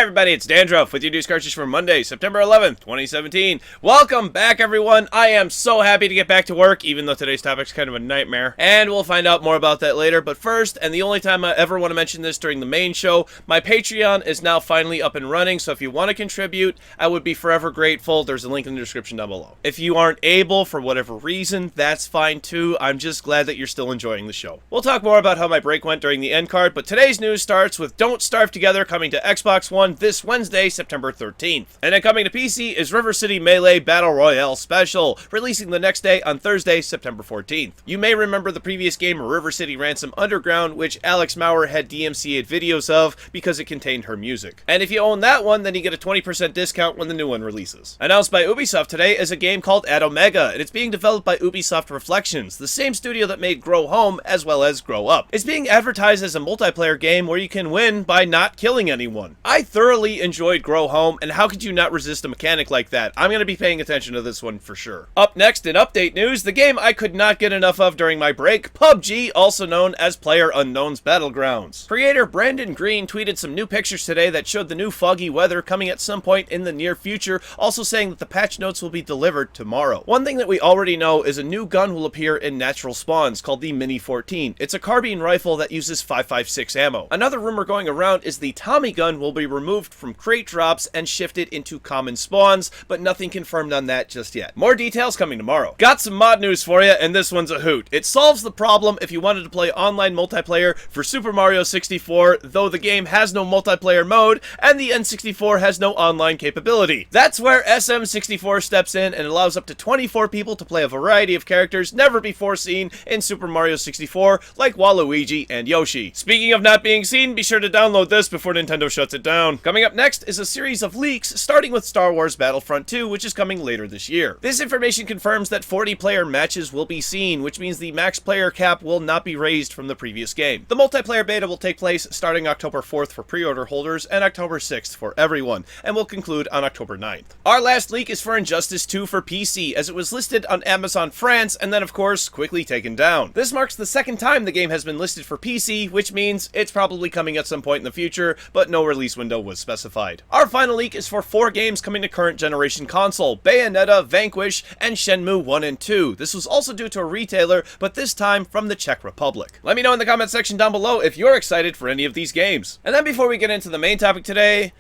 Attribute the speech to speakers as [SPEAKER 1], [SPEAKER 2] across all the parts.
[SPEAKER 1] everybody, it's Dandruff with your news Cartridge for Monday, September 11th, 2017. Welcome back, everyone. I am so happy to get back to work, even though today's topic's kind of a nightmare. And we'll find out more about that later. But first, and the only time I ever want to mention this during the main show, my Patreon is now finally up and running, so if you want to contribute, I would be forever grateful. There's a link in the description down below. If you aren't able, for whatever reason, that's fine too. I'm just glad that you're still enjoying the show. We'll talk more about how my break went during the end card, but today's news starts with Don't Starve Together coming to Xbox One this Wednesday, September 13th. And then coming to PC is River City Melee Battle Royale Special, releasing the next day on Thursday, September 14th. You may remember the previous game River City Ransom Underground, which Alex Maurer had DMCA'd videos of because it contained her music. And if you own that one, then you get a 20% discount when the new one releases. Announced by Ubisoft today is a game called Atomega, and it's being developed by Ubisoft Reflections, the same studio that made Grow Home as well as Grow Up. It's being advertised as a multiplayer game where you can win by not killing anyone. I thoroughly enjoyed Grow Home, and how could you not resist a mechanic like that? I'm going to be paying attention to this one for sure. Up next in update news, the game I could not get enough of during my break, PUBG, also known as PlayerUnknown's Battlegrounds. Creator Brandon Green tweeted some new pictures today that showed the new foggy weather coming at some point in the near future, also saying that the patch notes will be delivered tomorrow. One thing that we already know is a new gun will appear in natural spawns called the Mini 14. It's a carbine rifle that uses 5.56 ammo. Another rumor going around is the Tommy gun will be removed from crate drops and shifted into common spawns, but nothing confirmed on that just yet. More details coming tomorrow. Got some mod news for you, and this one's a hoot. It solves the problem if you wanted to play online multiplayer for Super Mario 64, though the game has no multiplayer mode, and the N64 has no online capability. That's where SM64 steps in and allows up to 24 people to play a variety of characters never before seen in Super Mario 64, like Waluigi and Yoshi. Speaking of not being seen, be sure to download this before Nintendo shuts it down. Coming up next is a series of leaks, starting with Star Wars Battlefront 2, which is coming later this year. This information confirms that 40-player matches will be seen, which means the max player cap will not be raised from the previous game. The multiplayer beta will take place starting October 4th for pre-order holders and October 6th for everyone, and will conclude on October 9th. Our last leak is for Injustice 2 for PC, as it was listed on Amazon France and then of course quickly taken down. This marks the second time the game has been listed for PC, which means it's probably coming at some point in the future, but no release window was specified. Our final leak is for 4 games coming to current generation console: Bayonetta, Vanquish, and Shenmue 1 and 2. This was also due to a retailer, but this time from the Czech Republic. Let me know in the comment section down below if you're excited for any of these games. And then before we get into the main topic today,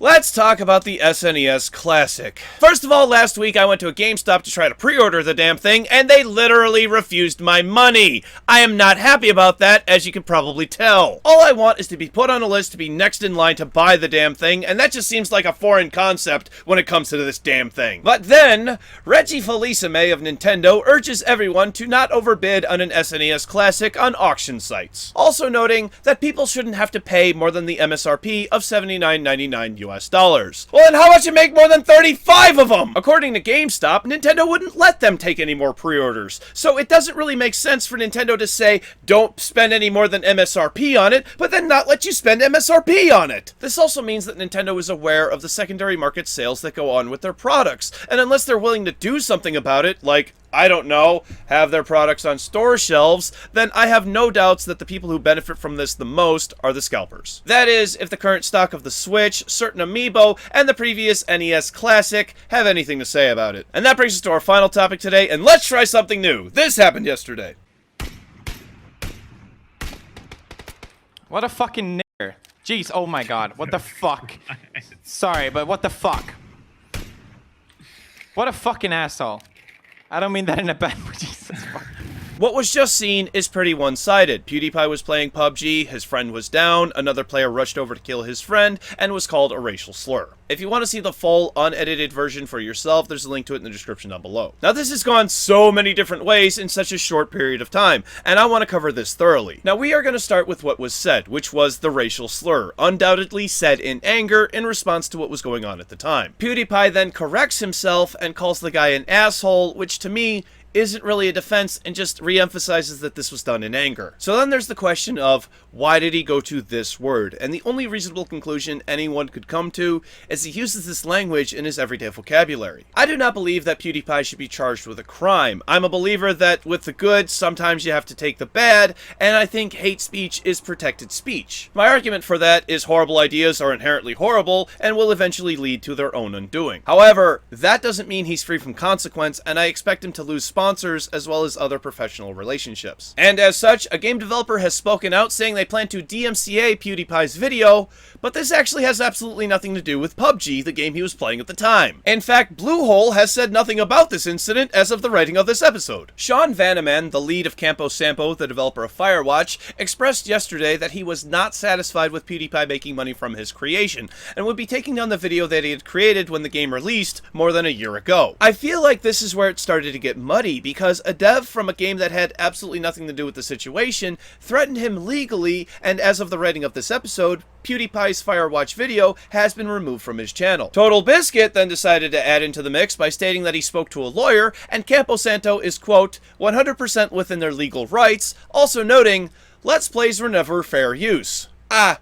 [SPEAKER 1] let's talk about the SNES Classic. First of all, last week I went to a GameStop to try to pre-order the damn thing, and they literally refused my money. I am not happy about that, as you can probably tell. All I want is to be put on a list to be next in line to buy the damn thing, and that just seems like a foreign concept when it comes to this damn thing. But then, Reggie Fils-Aimé of Nintendo urges everyone to not overbid on an SNES Classic on auction sites. Also noting that people shouldn't have to pay more than the MSRP of $79.99 US. Well, then how about you make more than 35 of them? According to GameStop, Nintendo wouldn't let them take any more pre-orders. So it doesn't really make sense for Nintendo to say, don't spend any more than MSRP on it, but then not let you spend MSRP on it. This also means that Nintendo is aware of the secondary market sales that go on with their products. And unless they're willing to do something about it, like, I don't know, have their products on store shelves, then I have no doubts that the people who benefit from this the most are the scalpers. That is, if the current stock of the Switch, certain Amiibo, and the previous NES Classic have anything to say about it. And that brings us to our final topic today, and let's try something new. This happened yesterday.
[SPEAKER 2] What a fucking nigger. Jeez, oh my god, what the fuck? Sorry, but what the fuck? What a fucking asshole. I don't mean that in a bad way. Jesus fuck.
[SPEAKER 1] What was just seen is pretty one-sided. PewDiePie was playing PUBG, his friend was down, another player rushed over to kill his friend, and was called a racial slur. If you want to see the full, unedited version for yourself, there's a link to it in the description down below. Now, this has gone so many different ways in such a short period of time, and I want to cover this thoroughly. Now, we are going to start with what was said, which was the racial slur, undoubtedly said in anger in response to what was going on at the time. PewDiePie then corrects himself and calls the guy an asshole, which to me isn't really a defense and just re-emphasizes that this was done in anger. So then there's the question of, why did he go to this word? And the only reasonable conclusion anyone could come to is he uses this language in his everyday vocabulary. I do not believe that PewDiePie should be charged with a crime. I'm a believer that with the good, sometimes you have to take the bad, and I think hate speech is protected speech. My argument for that is horrible ideas are inherently horrible and will eventually lead to their own undoing. However, that doesn't mean he's free from consequence, and I expect him to lose sponsors as well as other professional relationships. And as such, a game developer has spoken out saying they plan to DMCA PewDiePie's video, but this actually has absolutely nothing to do with PUBG, the game he was playing at the time. In fact, Bluehole has said nothing about this incident as of the writing of this episode. Sean Vanneman, the lead of Campo Sampo, the developer of Firewatch, expressed yesterday that he was not satisfied with PewDiePie making money from his creation, and would be taking down the video that he had created when the game released more than a year ago. I feel like this is where it started to get muddy, because a dev from a game that had absolutely nothing to do with the situation threatened him legally, and as of the writing of this episode, PewDiePie's Firewatch video has been removed from his channel. Total Biscuit then decided to add into the mix by stating that he spoke to a lawyer, and Campo Santo is, quote, 100% within their legal rights, also noting, Let's Plays were never fair use. I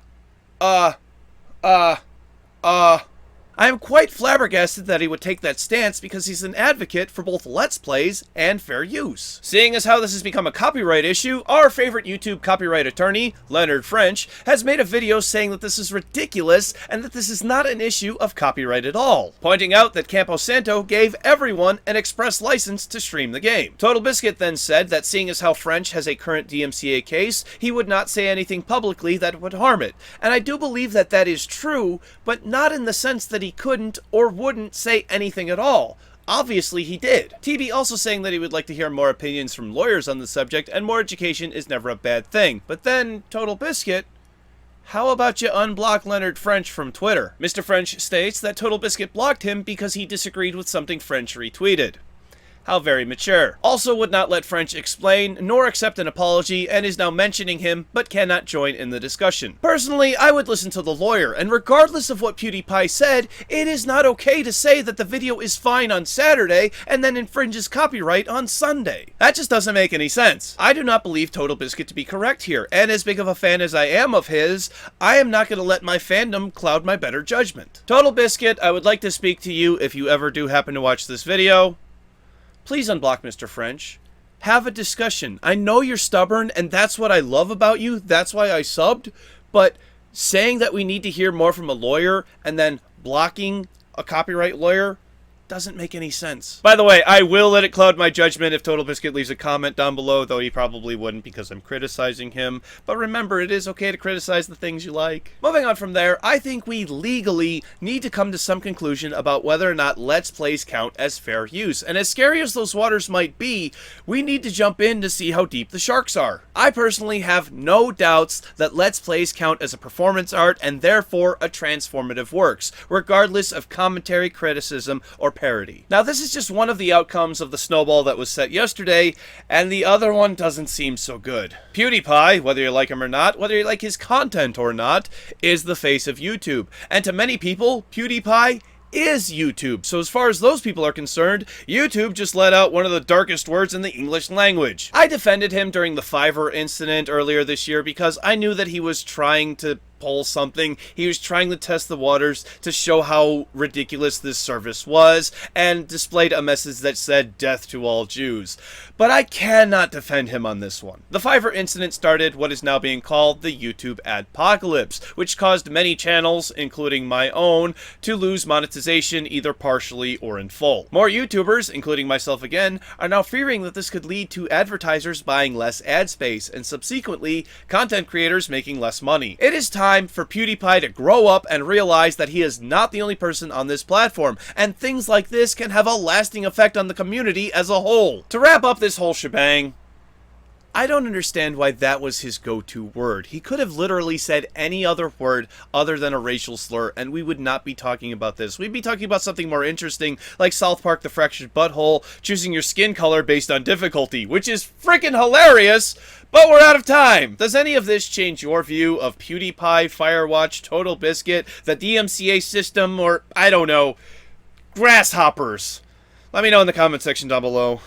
[SPEAKER 1] am quite flabbergasted that he would take that stance because he's an advocate for both Let's Plays and fair use. Seeing as how this has become a copyright issue, our favorite YouTube copyright attorney, Leonard French, has made a video saying that this is ridiculous and that this is not an issue of copyright at all, pointing out that Campo Santo gave everyone an express license to stream the game. Total Biscuit then said that seeing as how French has a current DMCA case, he would not say anything publicly that would harm it. And I do believe that that is true, but not in the sense that he couldn't or wouldn't say anything at all. Obviously he did. TB also saying that he would like to hear more opinions from lawyers on the subject, and more education is never a bad thing. But then, Total Biscuit, how about you unblock Leonard French from Twitter? Mr. French states that Total Biscuit blocked him because he disagreed with something French retweeted. How very mature. Also would not let French explain, nor accept an apology, and is now mentioning him, but cannot join in the discussion. Personally, I would listen to the lawyer, and regardless of what PewDiePie said, it is not okay to say that the video is fine on Saturday, and then infringes copyright on Sunday. That just doesn't make any sense. I do not believe Total Biscuit to be correct here, and as big of a fan as I am of his, I am not going to let my fandom cloud my better judgment. Total Biscuit, I would like to speak to you if you ever do happen to watch this video. Please unblock Mr. French. Have a discussion. I know you're stubborn, and that's what I love about you. That's why I subbed. But saying that we need to hear more from a lawyer and then blocking a copyright lawyer doesn't make any sense. By the way, I will let it cloud my judgment if Total Biscuit leaves a comment down below, though he probably wouldn't because I'm criticizing him. But remember, it is okay to criticize the things you like. Moving on from there, I think we legally need to come to some conclusion about whether or not Let's Plays count as fair use. And as scary as those waters might be, we need to jump in to see how deep the sharks are. I personally have no doubts that Let's Plays count as a performance art and therefore a transformative works, regardless of commentary, criticism, or parody. Now, this is just one of the outcomes of the snowball that was set yesterday, and the other one doesn't seem so good. PewDiePie, whether you like him or not, whether you like his content or not, is the face of YouTube. And to many people, PewDiePie is YouTube. So as far as those people are concerned, YouTube just let out one of the darkest words in the English language. I defended him during the Fiverr incident earlier this year because I knew that he was trying to pull something. He was trying to test the waters to show how ridiculous this service was, and displayed a message that said death to all Jews. But I cannot defend him on this one. The Fiverr incident started what is now being called the YouTube adpocalypse, which caused many channels, including my own, to lose monetization either partially or in full. More YouTubers, including myself again, are now fearing that this could lead to advertisers buying less ad space, and subsequently, content creators making less money. It is time for PewDiePie to grow up and realize that he is not the only person on this platform, and things like this can have a lasting effect on the community as a whole. To wrap up this whole shebang, I don't understand why that was his go-to word. He could have literally said any other word other than a racial slur, and we would not be talking about this. We'd be talking about something more interesting, like South Park: The Fractured Butthole, choosing your skin color based on difficulty, which is freaking hilarious, but we're out of time. Does any of this change your view of PewDiePie, Firewatch, Total Biscuit, the DMCA system, or, I don't know, grasshoppers? Let me know in the comment section down below.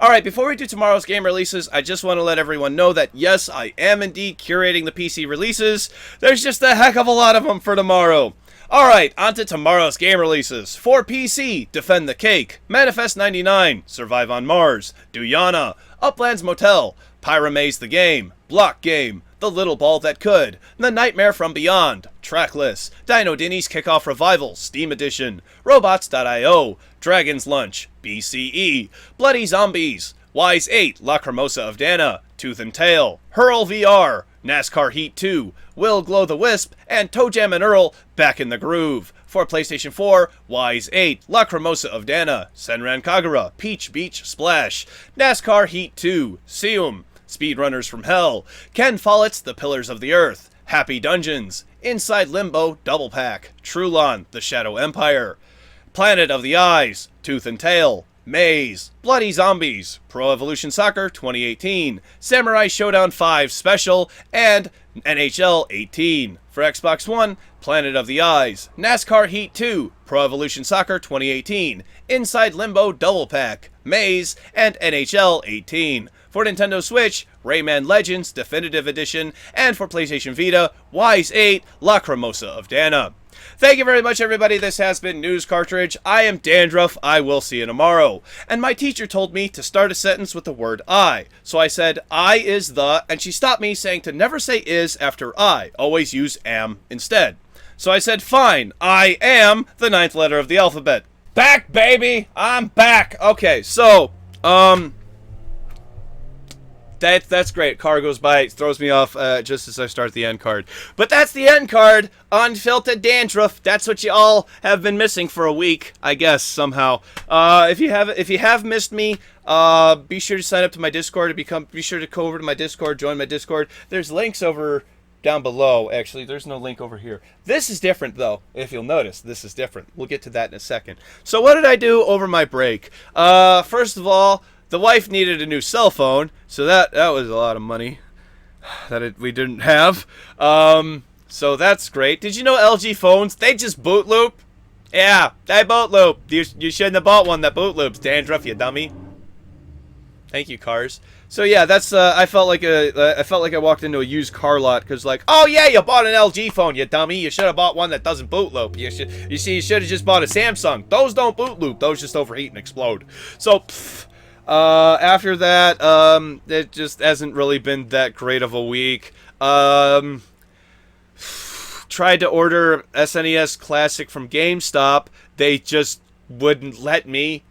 [SPEAKER 1] Alright, before we do tomorrow's game releases, I just want to let everyone know that yes, I am indeed curating the PC releases. There's just a heck of a lot of them for tomorrow. Alright, on to tomorrow's game releases. For PC, Defend the Cake, Manifest 99, Survive on Mars, Duyana, Uplands Motel, Pyramaze the Game, Block Game, The Little Ball That Could, The Nightmare from Beyond, Trackless, Dino Dinny's Kickoff Revival, Steam Edition, Robots.io, Dragon's Lunch, BCE, Bloody Zombies, Wise 8, Lacrimosa of Dana, Tooth and Tail, Hurl VR, NASCAR Heat 2, Will Glow the Wisp, and ToeJam and Earl Back in the Groove. For PlayStation 4, Wise 8, Lacrimosa of Dana, Senran Kagura, Peach Beach Splash, NASCAR Heat 2, Seum, Speedrunners from Hell, Ken Follett's The Pillars of the Earth, Happy Dungeons, Inside Limbo Double Pack, Trulon, The Shadow Empire, Planet of the Eyes, Tooth and Tail, Maze, Bloody Zombies, Pro Evolution Soccer 2018, Samurai Showdown 5 Special, and NHL 18. For Xbox One, Planet of the Eyes, NASCAR Heat 2, Pro Evolution Soccer 2018, Inside Limbo Double Pack, Maze, and NHL 18. For Nintendo Switch, Rayman Legends Definitive Edition, and for PlayStation Vita, Wise 8, Lacrimosa of Dana. Thank you very much, everybody. This has been News Cartridge. I am Dandruff. I will see you tomorrow. And my teacher told me to start a sentence with the word I. So I said, I is the, and she stopped me saying to never say is after I. Always use am instead. So I said, fine, I am the 9th letter of the alphabet. Back, baby! I'm back! Okay, so, That's great. Car goes by, throws me off just as I start the end card. But that's the end card. Unfiltered dandruff. That's what you all have been missing for a week, I guess, somehow. If you have missed me, be sure to sign up to my Discord. Be sure to go over to my Discord, join my Discord. There's links over down below. Actually, there's no link over here. This is different, though. If you'll notice, this is different. We'll get to that in a second. So what did I do over my break? First of all, the wife needed a new cell phone, so that was a lot of money that we didn't have. So that's great. Did you know LG phones, they just boot loop? Yeah, they boot loop. You shouldn't have bought one that boot loops, dandruff, you dummy. Thank you, cars. So yeah, that's I felt like I walked into a used car lot because like, oh yeah, you bought an LG phone, you dummy. You should have bought one that doesn't boot loop. You should have just bought a Samsung. Those don't boot loop. Those just overheat and explode. So. After that, it just hasn't really been that great of a week. Tried to order SNES Classic from GameStop. They just wouldn't let me.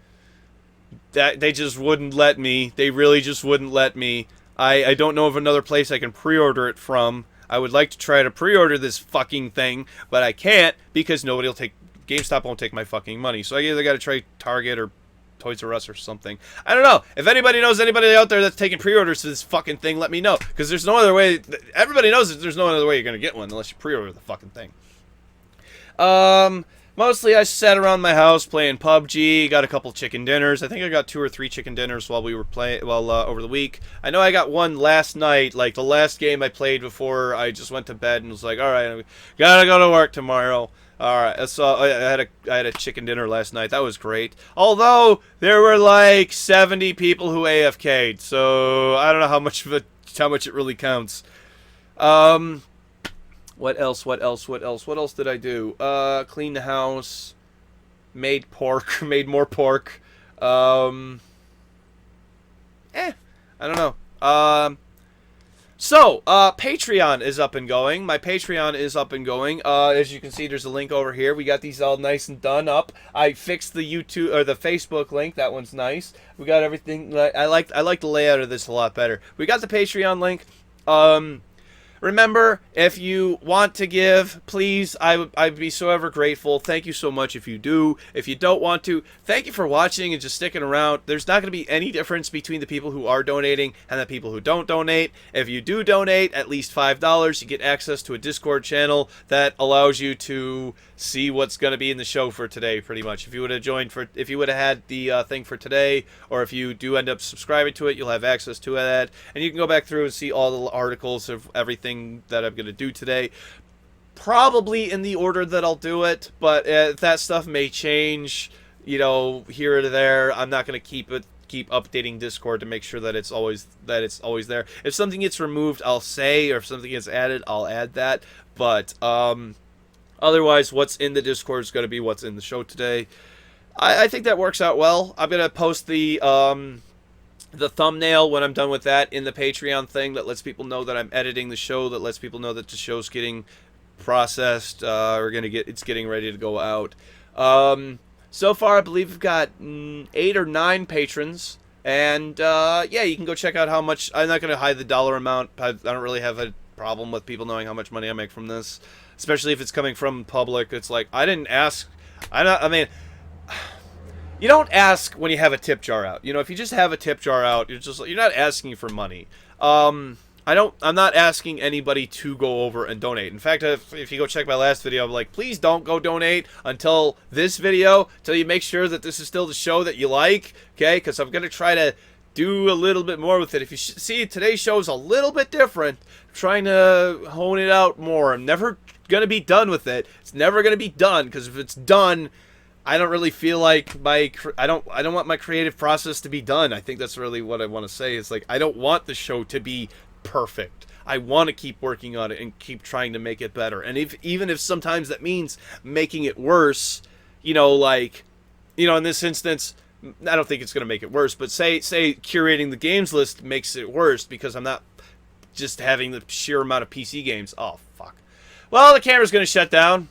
[SPEAKER 1] They just wouldn't let me. They really just wouldn't let me. I don't know of another place I can pre-order it from. I would like to try to pre-order this fucking thing, but I can't because nobody will take... GameStop won't take my fucking money. So I either gotta try Target or Toys R Us or something. I don't know. If anybody knows anybody out there that's taking pre-orders to this fucking thing, let me know. Because there's no other way. Everybody knows that there's no other way you're going to get one unless you pre-order the fucking thing. Mostly I sat around my house playing PUBG, got a couple chicken dinners. I think I got 2 or 3 chicken dinners while we were playing, over the week. I know I got one last night, like the last game I played before I just went to bed and was like, all right, I gotta go to work tomorrow. All right, so I had a chicken dinner last night. That was great. Although there were like 70 people who AFK'd, so I don't know how much it really counts. What else did I do? Clean the house, made more pork. I don't know. So, Patreon is up and going. My Patreon is up and going. As you can see, there's a link over here. We got these all nice and done up. I fixed the YouTube or the Facebook link. That one's nice. We got everything. I like the layout of this a lot better. We got the Patreon link. Remember, if you want to give, please, I'd be so ever grateful. Thank you so much if you do. If you don't want to, thank you for watching and just sticking around. There's not going to be any difference between the people who are donating and the people who don't donate. If you do donate at least $5, you get access to a Discord channel that allows you to see what's going to be in the show for today, pretty much. If you would have if you would have had the thing for today, or if you do end up subscribing to it, you'll have access to that, and you can go back through and see all the articles of everything that I'm going to do today. Probably in the order that I'll do it, but that stuff may change, you know, here or there. I'm not going to keep it keep updating Discord to make sure that it's always there. If something gets removed, I'll say, or if something gets added, I'll add that. But otherwise, what's in the Discord is going to be what's in the show today. I think that works out well. I'm going to post the thumbnail when I'm done with that in the Patreon thing that lets people know that I'm editing the show, that lets people know that the show's getting processed. It's getting ready to go out. So far, I believe we've got 8 or 9 patrons. And, yeah, you can go check out how much. I'm not going to hide the dollar amount. I don't really have a problem with people knowing how much money I make from this. Especially if it's coming from public. It's like, I didn't ask. You don't ask when you have a tip jar out. You know, if you just have a tip jar out, you're not asking for money. I'm not asking anybody to go over and donate. In fact, if you go check my last video, I'm like, please don't go donate until this video, until you make sure that this is still the show that you like, okay? Because I'm going to try to do a little bit more with it. If you see, today's show is a little bit different. I'm trying to hone it out more. I'm never going to be done with it. It's never going to be done, because if it's done, I don't really feel like I don't want my creative process to be done. I think that's really what I want to say. It's like, I don't want the show to be perfect. I want to keep working on it and keep trying to make it better. And even if sometimes that means making it worse, you know, like, you know, in this instance, I don't think it's going to make it worse, but say curating the games list makes it worse because I'm not just having the sheer amount of PC games. Oh, fuck. Well, the camera's going to shut down.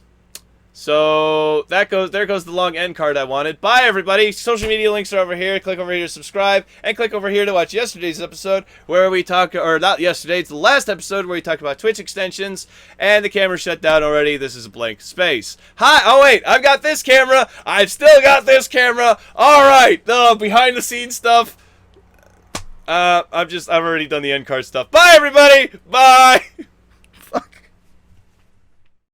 [SPEAKER 1] So there goes the long end card I wanted. Bye, everybody. Social media links are over here. Click over here to subscribe, and click over here to watch yesterday's episode where we talk, or not yesterday, it's the last episode where we talked about Twitch extensions, and the camera shut down already. This is a blank space. Hi. Oh wait, I've got this camera. I've still got this camera. All right, the behind the scenes stuff. I've already done the end card stuff. Bye, everybody. Bye.